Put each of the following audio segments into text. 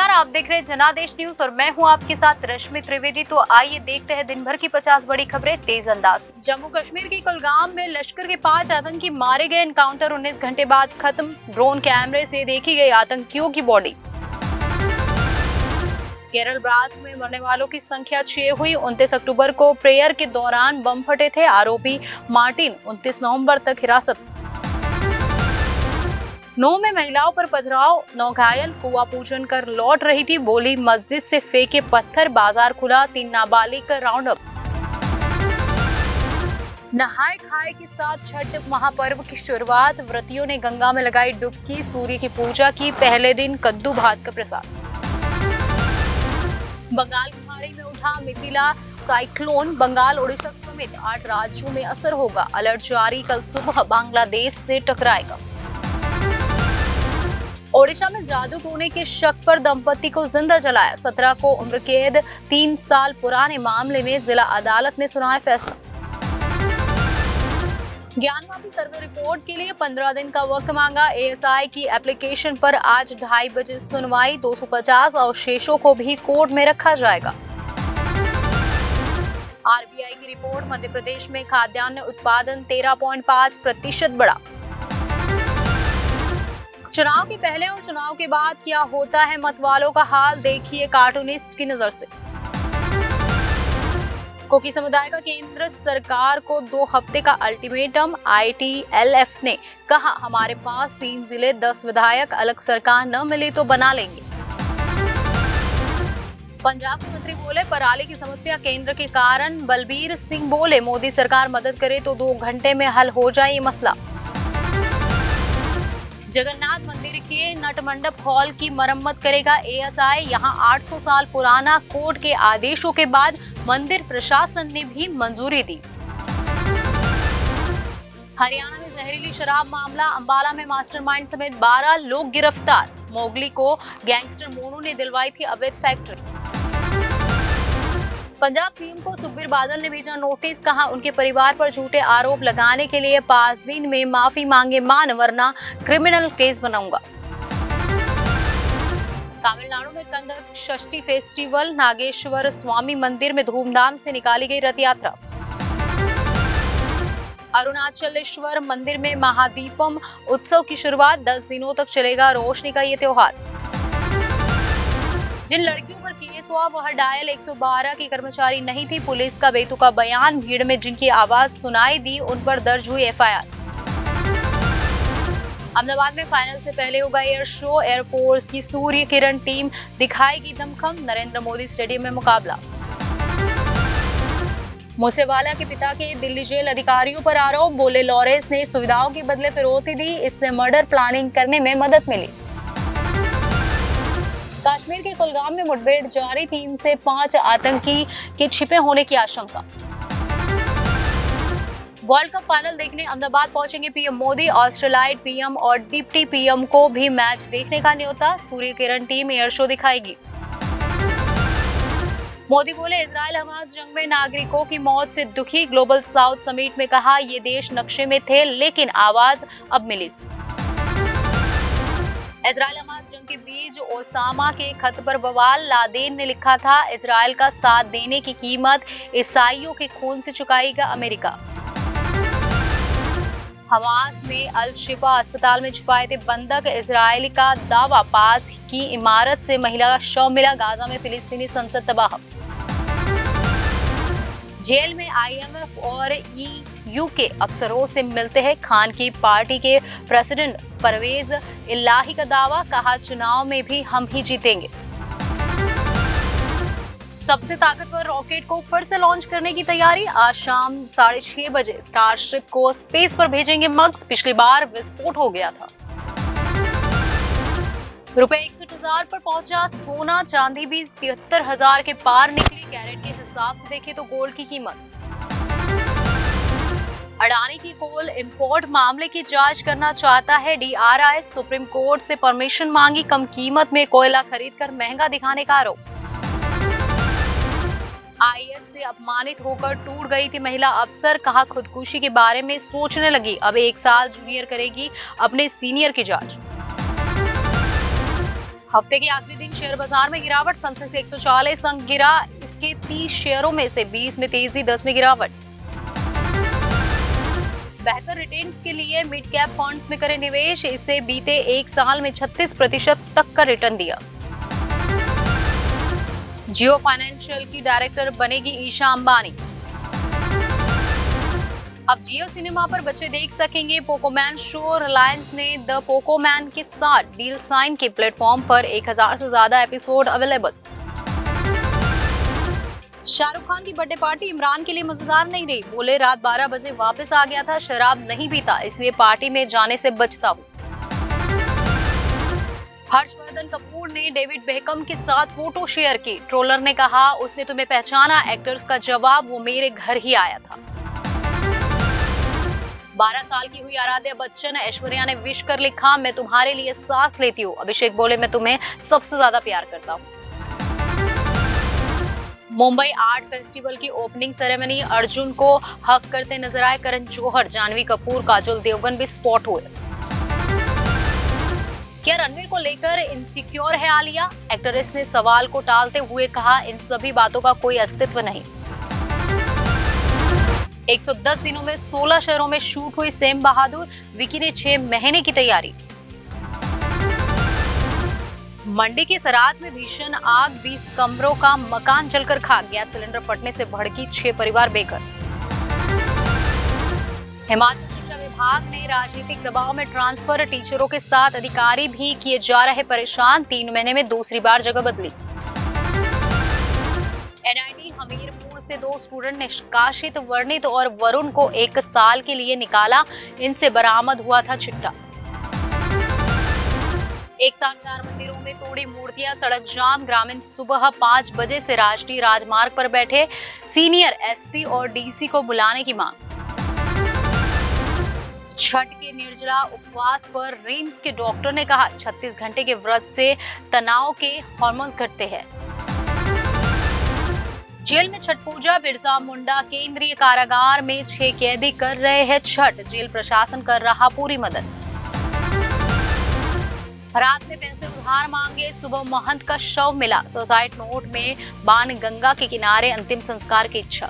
नमस्कार, आप देख रहे हैं जनादेश न्यूज और मैं हूं आपके साथ रश्मि त्रिवेदी। तो आइए देखते हैं दिन भर की 50 बड़ी खबरें तेज अंदाज। जम्मू कश्मीर के कुलगाम में लश्कर के 5 आतंकी मारे गए। एनकाउंटर 19 घंटे बाद खत्म। ड्रोन कैमरे से देखी गई आतंकियों की बॉडी। केरल ब्लास्ट में मरने वालों की संख्या 6 हुई। 29 अक्टूबर को प्रेयर के दौरान बम फटे थे। आरोपी मार्टिन 29 नवंबर तक हिरासत। 9 में महिलाओं पर पथराव, 9 घायल। कुआं पूजन कर लौट रही थी, बोली मस्जिद से फेंके पत्थर, बाजार खुला। 3 नाबालिग का राउंड अप। नहाए खाए के साथ छठ महापर्व की शुरुआत। व्रतियों ने गंगा में लगाई डुबकी, सूर्य की पूजा की। पहले दिन कद्दू भात का प्रसाद। बंगाल की खाड़ी में उठा मिथिला साइक्लोन। बंगाल, ओडिशा समेत 8 राज्यों में असर होगा। अलर्ट जारी। कल सुबह बांग्लादेश से टकराएगा। ओडिशा में जादू टोने के शक पर दंपति को जिंदा जलाया। 17 को उम्र कैद। 3 साल पुराने मामले में जिला अदालत ने सुनाया फैसला। ज्ञानवापी सर्वे रिपोर्ट के लिए 15 दिन का वक्त मांगा। एएसआई की एप्लीकेशन पर आज 2:30 बजे सुनवाई। 250 अवशेषों को भी कोर्ट में रखा जाएगा। आरबीआई की रिपोर्ट, मध्य प्रदेश में खाद्यान्न उत्पादन 13.5% बढ़ा। चुनाव के पहले और चुनाव के बाद क्या होता है मत वालों का हाल, देखिए कार्टूनिस्ट की नजर से। कोकी समुदाय का केंद्र सरकार को 2 हफ्ते का अल्टीमेटम। आईटीएलएफ ने कहा, हमारे पास 3 जिले, 10 विधायक, अलग सरकार न मिली तो बना लेंगे। पंजाब के मंत्री बोले, पराली की समस्या केंद्र के कारण। बलबीर सिंह बोले, मोदी सरकार मदद करे तो 2 घंटे में हल हो जाए ये मसला। जगन्नाथ मंदिर के नटमंडप हॉल की मरम्मत करेगा एएसआई। यहां 800 साल पुराना कोर्ट के आदेशों के बाद मंदिर प्रशासन ने भी मंजूरी दी। हरियाणा में जहरीली शराब मामला। अंबाला में मास्टरमाइंड समेत 12 लोग गिरफ्तार। मोगली को गैंगस्टर मोनू ने दिलवाई थी अवैध फैक्ट्री। पंजाब सीएम को सुखबीर बादल ने भेजा नोटिस। कहा, उनके परिवार पर झूठे आरोप लगाने के लिए 5 दिन में माफी मांगे मान, वरना क्रिमिनल केस बनाऊंगा। तमिलनाडु में कंदक षष्ठी फेस्टिवल। नागेश्वर स्वामी मंदिर में धूमधाम से निकाली गई रथ यात्रा। अरुणाचलेश्वर मंदिर में महादीपम उत्सव की शुरुआत। 10 दिनों तक चलेगा रोशनी का ये त्योहार। जिन लड़कियों पर केस हुआ वह डायल 112 की कर्मचारी नहीं थी। पुलिस का बेतुका बयान। भीड़ में जिनकी आवाज सुनाई दी उन पर दर्ज हुई एफआईआर। अहमदाबाद में फाइनल से पहले होगा एयर शो। एयरफोर्स की सूर्य किरण टीम दिखाएगी दमखम। नरेंद्र मोदी स्टेडियम में मुकाबला। मूसेवाला के पिता के दिल्ली जेल अधिकारियों पर आरोप। बोले, लॉरेंस ने सुविधाओं के बदले फिरौती दी, इससे मर्डर प्लानिंग करने में मदद मिली। कश्मीर के कुलगाम में मुठभेड़ जारी। 3 से 5 आतंकी के छिपे होने की आशंका। वर्ल्ड कप फाइनल देखने अहमदाबाद पहुंचेंगे पीएम मोदी। ऑस्ट्रेलाइड पीएम और डिप्टी पीएम को भी मैच देखने का न्योता। Surya Kiran team air show दिखाएगी। मोदी बोले, इजराइल हमास जंग में नागरिकों की मौत से दुखी। ग्लोबल साउथ समिट में कहा, ये देश नक्शे में थे लेकिन आवाज अब मिली। इजराइल हमास जंग के बीच ओसामा के खत पर बवाल। लादेन ने लिखा था, इजराइल का साथ देने की कीमत ईसाइयों के खून से चुकाएगा अमेरिका। हमास ने अल शिफा अस्पताल में छुपाए थे बंधक। इजराइल का दावा, पास की इमारत से महिला का शव मिला। गाजा में फिलिस्तीनी संसद तबाह। जेल में आईएमएफ और ईयू के अफसरों से मिलते हैं खान की पार्टी के प्रेसिडेंट परवेज इलाही का दावा। कहा, चुनाव में भी हम ही जीतेंगे। सबसे ताकतवर रॉकेट को फिर से लॉन्च करने की तैयारी। आज शाम 6:30 बजे स्टारशिप को स्पेस पर भेजेंगे मग्स। पिछली बार विस्फोट हो गया था। रुपए 61,000 पर पहुंचा सोना। चांदी भी 73,000 के पार निकली। कैरेट के हिसाब से देखें तो गोल्ड की कीमत। अडानी की कोल इंपोर्ट मामले की जांच करना चाहता है डीआरआई। सुप्रीम कोर्ट से परमिशन मांगी। कम कीमत में कोयला खरीदकर महंगा दिखाने का आरोप। आईएएस से अपमानित होकर टूट गई थी महिला अफसर। कहा, खुदकुशी के बारे में सोचने लगी। अब 1 साल जूनियर करेगी अपने सीनियर की जांच। हफ्ते के आखिरी दिन शेयर बाजार में गिरावट, सेंसेक्स 140 अंक गिरा, इसके 30 शेयरों में से 20 में तेजी, 10 में गिरावट। बेहतर रिटर्न्स के लिए मिड कैप फंड्स में करें निवेश, इससे बीते एक साल में 36% तक का रिटर्न दिया। जियो फाइनेंशियल की डायरेक्टर बनेगी ईशा अंबानी। अब जियो सिनेमा पर बच्चे देख सकेंगे पोकोमैन शो। रिलायंस ने द पोकोमैन के साथ डील साइन की, प्लेटफॉर्म पर 1000 से ज्यादा एपिसोड अवेलेबल। शाहरुख खान की बर्थडे पार्टी इमरान के लिए मजेदार नहीं रही, बोले रात 12 बजे वापस आ गया था, शराब नहीं पीता इसलिए पार्टी में जाने से बचता हूँ। हर्षवर्धन कपूर ने डेविड बेकहम के साथ फोटो शेयर की, ट्रोलर ने कहा उसने तुम्हें पहचाना, एक्टर्स का जवाब वो मेरे घर ही आया था। 12 साल की हुई आराध्या बच्चन, ऐश्वर्या ने विश कर लिखा मैं तुम्हारे लिए सांस लेती हूँ, अभिषेक बोले मैं तुम्हें सबसे ज्यादा प्यार करता हूँ। मुंबई आर्ट फेस्टिवल की ओपनिंग सेरेमनी, अर्जुन को हक करते नजर आए करण जौहर, जानवी कपूर, काजोल देवगन भी स्पॉट हुए। क्या रणवीर को लेकर इनसिक्योर है आलिया? एक्ट्रेस ने सवाल को टालते हुए कहा इन सभी बातों का कोई अस्तित्व नहीं। 110 दिनों में 16 शहरों में शूट हुई सेम बहादुर, विकी ने 6 महीने की तैयारी। मंडी के सराज में भीषण आग, 20 कमरों का मकान जलकर खाक, गैस सिलेंडर फटने से भड़की 6 परिवार बेघर। हिमाचल शिक्षा विभाग ने राजनीतिक दबाव में ट्रांसफर, टीचरों के साथ अधिकारी भी किए जा रहे परेशान, 3 महीने में दूसरी बार जगह बदली। एनआईटी हमीरपुर से 2 स्टूडेंट निष्कासित, वर्णित और वरुण को 1 साल के लिए निकाला, इनसे बरामद हुआ था चिट्टा। एक साथ 4 मंदिरों में तोड़ी मूर्तियां, सड़क जाम, ग्रामीण सुबह 5 बजे से राष्ट्रीय राजमार्ग पर बैठे, सीनियर एसपी और डीसी को बुलाने की मांग। छठ के निर्जला उपवास पर रिम्स के डॉक्टर ने कहा 36 घंटे के व्रत से तनाव के हार्मोन्स घटते हैं। जेल में छठ पूजा, बिरसा मुंडा केंद्रीय कारागार में 6 कैदी कर रहे हैं छठ, जेल प्रशासन कर रहा पूरी मदद। रात में पैसे उधार मांगे, सुबह महंत का शव मिला, सुसाइड नोट में बाण गंगा के किनारे, अंतिम संस्कार की इच्छा।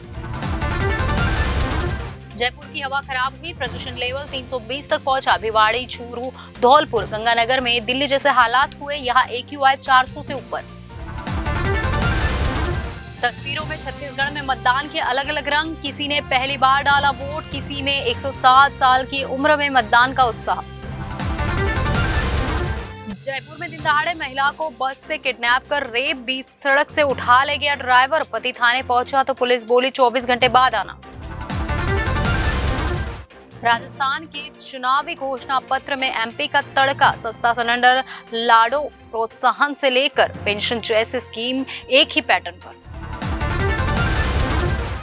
जयपुर की हवा खराब हुई, प्रदूषण लेवल 320 तक पहुंचा, भिवाड़ी, चूरू, धौलपुर, गंगानगर में दिल्ली जैसे हालात हुए, यहाँ AQI 400 से ऊपर। तस्वीरों में छत्तीसगढ़ में मतदान के अलग अलग रंग, किसी ने पहली बार डाला वोट, किसी में 107 साल की उम्र में मतदान का उत्साह। जयपुर में दिन दहाड़े महिला को बस से किडनैप कर रेप, बीच सड़क से उठा ले गया ड्राइवर, पति थाने पहुंचा तो पुलिस बोली 24 घंटे बाद आना। राजस्थान के चुनावी घोषणा पत्र में MP का तड़का, सस्ता सिलेंडर, लाडो प्रोत्साहन से लेकर पेंशन जैसे स्कीम एक ही पैटर्न पर।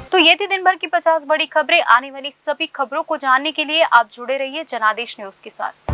तो ये थी दिन भर की 50 बड़ी खबरें। आने वाली सभी खबरों को जानने के लिए आप जुड़े रहिए जनादेश न्यूज के साथ।